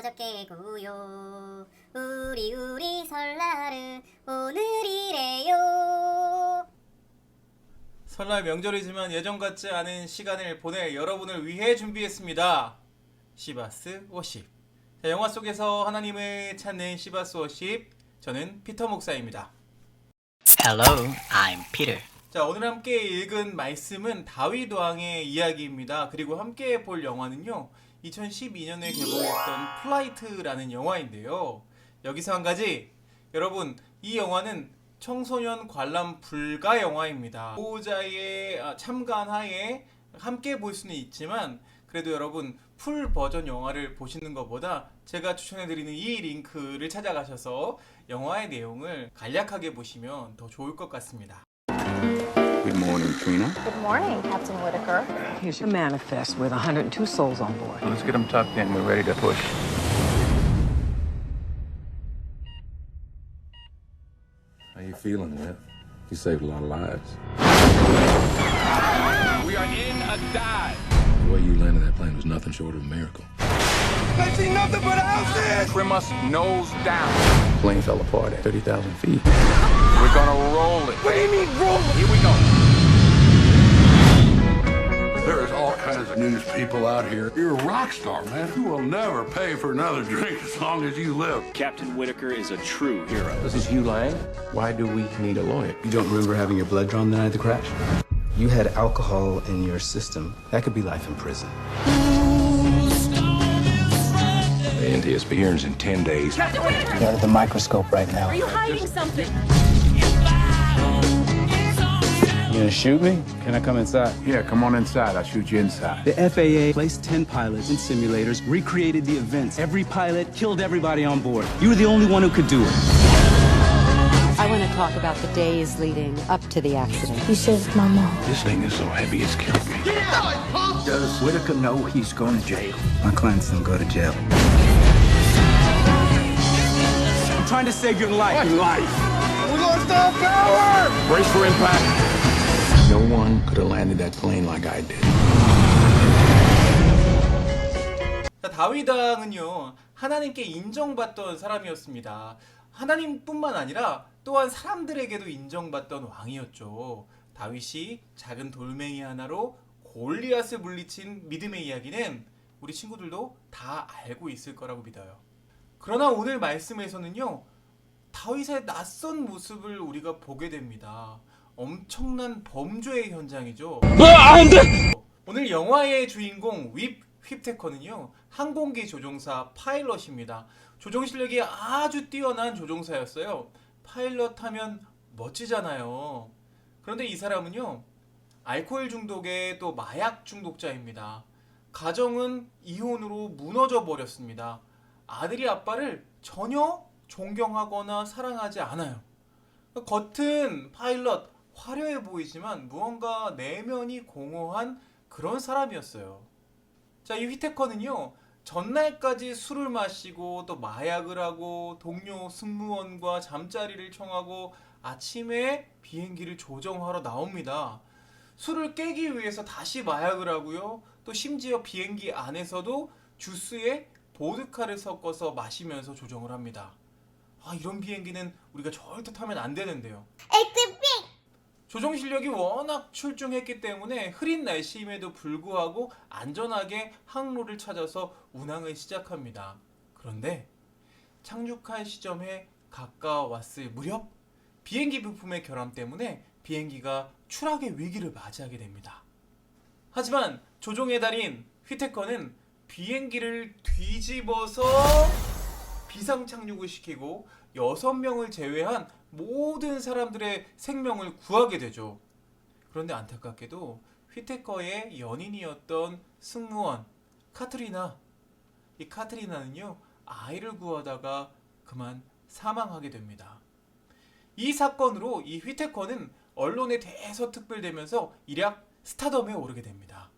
어저께 구요 우리 설날은 오늘이래요. 설날 명절이지만 예전 같지 않은 시간을 보낼 여러분을 위해 준비했습니다. 시바스 워십. 자, 영화 속에서 하나님을 찾는 시바스 워십. 저는 피터 목사입니다. Hello, I'm Peter. 자, 오늘 함께 읽은 말씀은 다윗 왕의 이야기입니다. 그리고 함께 볼 영화는요, 2012년에 개봉했던 플라이트라는 영화인데요. 여기서 한 가지, 여러분, 이 영화는 청소년 관람 불가 영화입니다. 보호자의 참관 하에 함께 볼 수는 있지만 그래도 여러분 풀 버전 영화를 보시는 것보다 제가 추천해드리는 이 링크를 찾아가셔서 영화의 내용을 간략하게 보시면 더 좋을 것 같습니다. Good morning, Trina. Good morning, Captain Whitaker. Here's your manifest with 102 souls on board. Let's get them tucked in. We're ready to push. How you feeling, Whip? You saved a lot of lives. We are in a dive. The way you landed that plane was nothing short of a miracle. I see nothing but houses! Trim us nose down. The plane fell apart at 30,000 feet. We're gonna roll it. What do you mean, roll? Here we go. There's all kinds of news people out here. You're a rock star, man. You will never pay for another drink as long as you live. Captain Whitaker is a true hero. This is Hugh Lang. Why do we need a lawyer? You don't remember having your blood drawn the night of the crash? You had alcohol in your system. That could be life in prison. The NTSB hearings in 10 days. Captain Whitaker! You're under the microscope right now. Are you hiding something? You gonna shoot me? Can I come inside? Yeah, come on inside. I'll shoot you inside. The FAA placed 10 pilots in simulators, recreated the events. Every pilot killed everybody on board. You were the only one who could do it. I want to talk about the days leading up to the accident. You saved my mom. This thing is so heavy it's killed me. Does Whitaker know he's going to jail? My clients don't go to jail. I'm trying to save your life. What life? We lost our power! Brace for impact. No one could have landed that plane like I did. 자, 다윗 왕은요, 하나님께 인정받던 사람이었습니다. 하나님뿐만 아니라 또한 사람들에게도 인정받던 왕이었죠. 다윗이 작은 돌멩이 하나로 골리앗을 물리친 믿음의 이야기는 우리 친구들도 다 알고 있을 거라고 믿어요. 그러나 오늘 말씀에서는요, 다윗의 낯선 모습을 우리가 보게 됩니다. 엄청난 범죄의 현장이죠. 오늘 영화의 주인공 휘테커는요, 항공기 조종사 파일럿입니다. 조종 실력이 아주 뛰어난 조종사였어요. 파일럿 하면 멋지잖아요. 그런데 이 사람은요, 알코올 중독에 또 마약 중독자입니다. 가정은 이혼으로 무너져 버렸습니다. 아들이 아빠를 전혀 존경하거나 사랑하지 않아요. 겉은 파일럿 화려해 보이지만 무언가 내면이 공허한 그런 사람이었어요. 자, 이 휘테커는요, 전날까지 술을 마시고 또 마약을 하고 동료 승무원과 잠자리를 청하고 아침에 비행기를 조정하러 나옵니다. 술을 깨기 위해서 다시 마약을 하고요. 또 심지어 비행기 안에서도 주스에 보드카를 섞어서 마시면서 조정을 합니다. 이런 비행기는 우리가 절대 타면 안 되는데요. 조종 실력이 워낙 출중했기 때문에 흐린 날씨임에도 불구하고 안전하게 항로를 찾아서 운항을 시작합니다. 그런데 착륙할 시점에 가까웠을 무렵 비행기 부품의 결함 때문에 비행기가 추락의 위기를 맞이하게 됩니다. 하지만 조종의 달인 휘테커는 비행기를 뒤집어서 비상 착륙을 시키고 6명을 제외한 모든 사람들의 생명을 구하게 되죠. 그런데 안타깝게도 휘테커의 연인이었던 승무원 카트리나, 이 카트리나는요, 아이를 구하다가 그만 사망하게 됩니다. 이 사건으로 이 휘테커는 언론에 대서특필되면서 일약 스타덤에 오르게 됩니다.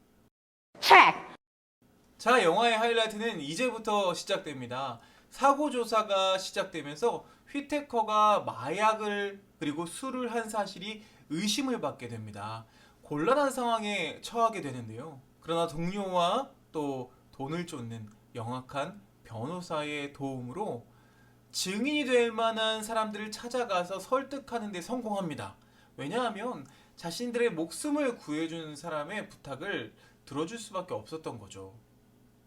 자, 영화의 하이라이트는 이제부터 시작됩니다. 사고조사가 시작되면서 휘테커가 마약을 그리고 술을 한 사실이 의심을 받게 됩니다. 곤란한 상황에 처하게 되는데요. 그러나 동료와 또 돈을 쫓는 영악한 변호사의 도움으로 증인이 될 만한 사람들을 찾아가서 설득하는 데 성공합니다. 왜냐하면 자신들의 목숨을 구해주는 사람의 부탁을 들어줄 수밖에 없었던 거죠.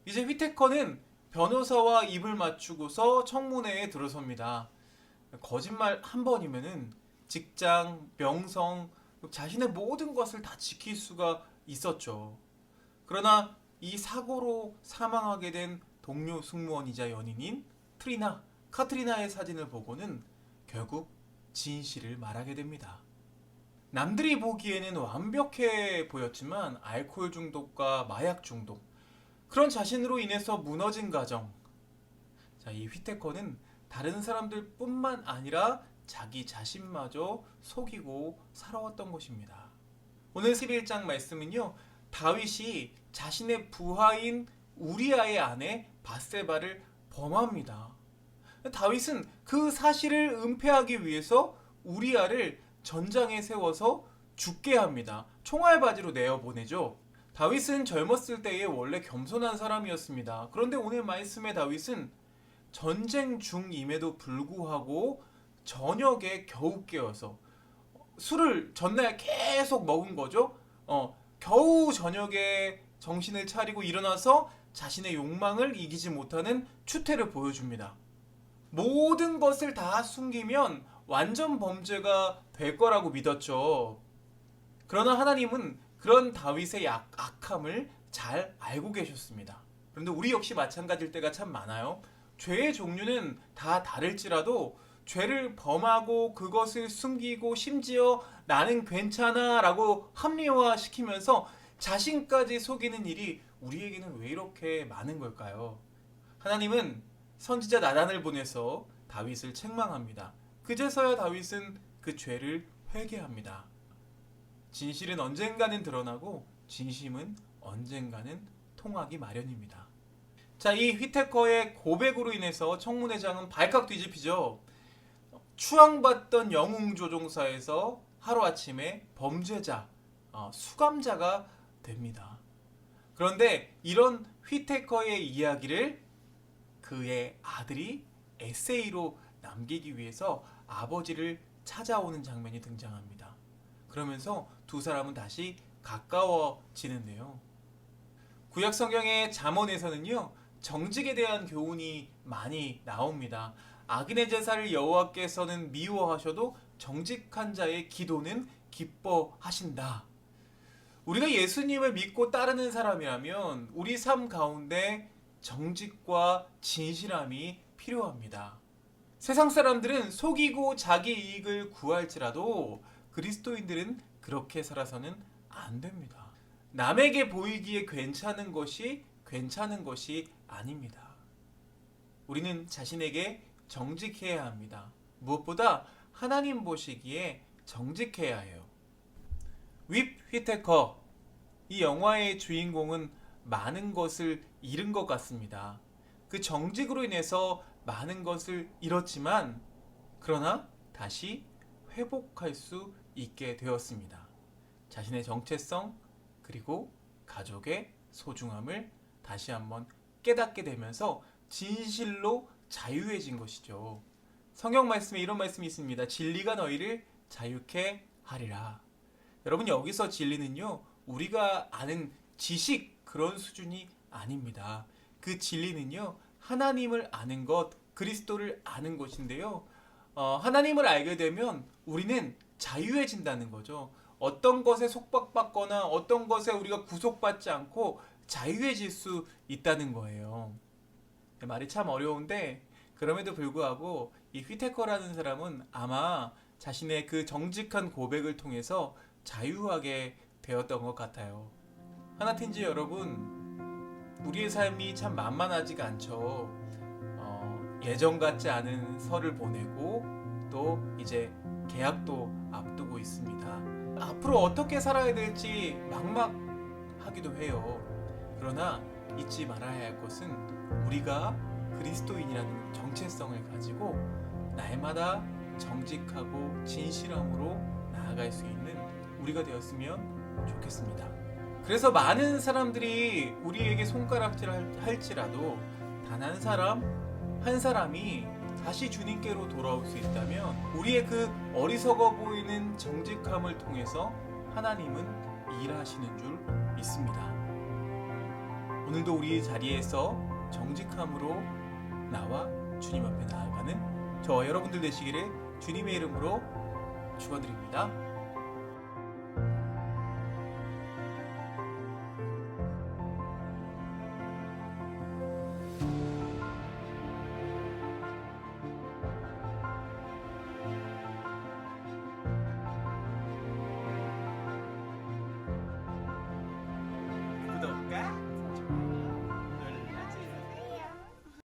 이제 휘테커는 변호사와 입을 맞추고서 청문회에 들어섭니다. 거짓말 한 번이면은 직장, 명성, 자신의 모든 것을 다 지킬 수가 있었죠. 그러나 이 사고로 사망하게 된 동료 승무원이자 연인인 카트리나의 사진을 보고는 결국 진실을 말하게 됩니다. 남들이 보기에는 완벽해 보였지만 알코올 중독과 마약 중독, 그런 자신으로 인해서 무너진 가정. 자, 이 휘테커는 다른 사람들 뿐만 아니라 자기 자신마저 속이고 살아왔던 것입니다. 오늘 11장 말씀은요, 다윗이 자신의 부하인 우리아의 아내 밧세바를 범합니다. 다윗은 그 사실을 은폐하기 위해서 우리아를 전장에 세워서 죽게 합니다. 총알바지로 내어보내죠. 다윗은 젊었을 때에 원래 겸손한 사람이었습니다. 그런데 오늘 말씀의 다윗은 전쟁 중임에도 불구하고 저녁에 겨우 깨어서 술을 전날 계속 먹은 거죠. 겨우 저녁에 정신을 차리고 일어나서 자신의 욕망을 이기지 못하는 추태를 보여줍니다. 모든 것을 다 숨기면 완전 범죄가 될 거라고 믿었죠. 그러나 하나님은 그런 다윗의 악함을 잘 알고 계셨습니다. 그런데 우리 역시 마찬가지일 때가 참 많아요. 죄의 종류는 다 다를지라도 죄를 범하고 그것을 숨기고 심지어 나는 괜찮아 라고 합리화시키면서 자신까지 속이는 일이 우리에게는 왜 이렇게 많은 걸까요? 하나님은 선지자 나단을 보내서 다윗을 책망합니다. 그제서야 다윗은 그 죄를 회개합니다. 진실은 언젠가는 드러나고 진심은 언젠가는 통하기 마련입니다. 자, 이 휘테커의 고백으로 인해서 청문회장은 발칵 뒤집히죠. 추앙받던 영웅조종사에서 하루아침에 범죄자, 수감자가 됩니다. 그런데 이런 휘테커의 이야기를 그의 아들이 에세이로 남기기 위해서 아버지를 찾아오는 장면이 등장합니다. 그러면서 두 사람은 다시 가까워지는데요. 구약 성경의 잠언에서는요, 정직에 대한 교훈이 많이 나옵니다. 악인의 제사를 여호와께서는 미워하셔도 정직한 자의 기도는 기뻐하신다. 우리가 예수님을 믿고 따르는 사람이라면 우리 삶 가운데 정직과 진실함이 필요합니다. 세상 사람들은 속이고 자기 이익을 구할지라도 그리스도인들은 그렇게 살아서는 안 됩니다. 남에게 보이기에 괜찮은 것이 아닙니다. 우리는 자신에게 정직해야 합니다. 무엇보다 하나님 보시기에 정직해야 해요. 윕 휘테커, 이 영화의 주인공은 많은 것을 잃은 것 같습니다. 그 정직으로 인해서 많은 것을 잃었지만 그러나 다시 회복할 수 있게 되었습니다. 자신의 정체성 그리고 가족의 소중함을 다시 한번 깨닫게 되면서 진실로 자유해진 것이죠. 성경 말씀에 이런 말씀이 있습니다. 진리가 너희를 자유케 하리라. 여러분, 여기서 진리는요, 우리가 아는 지식 그런 수준이 아닙니다. 그 진리는요, 하나님을 아는 것, 그리스도를 아는 것인데요. 하나님을 알게 되면 우리는 자유해진다는 거죠. 어떤 것에 속박받거나 어떤 것에 우리가 구속받지 않고 자유해질 수 있다는 거예요. 말이 참 어려운데 그럼에도 불구하고 이 휘테커라는 사람은 아마 자신의 그 정직한 고백을 통해서 자유하게 되었던 것 같아요. 하나팀즈 여러분, 우리의 삶이 참 만만하지가 않죠. 예전 같지 않은 설을 보내고 또 이제 계약도 앞두고 있습니다. 앞으로 어떻게 살아야 될지 막막하기도 해요. 그러나 잊지 말아야 할 것은 우리가 그리스도인이라는 정체성을 가지고 날마다 정직하고 진실함으로 나아갈 수 있는 우리가 되었으면 좋겠습니다. 그래서 많은 사람들이 우리에게 손가락질 할지라도 단 한 사람이 다시 주님께로 돌아올 수 있다면 우리의 그 어리석어 보이는 정직함을 통해서 하나님은 일하시는 줄 믿습니다. 오늘도 우리 자리에서 정직함으로 나와 주님 앞에 나아가는 저와 여러분들 되시기를 주님의 이름으로 축원드립니다.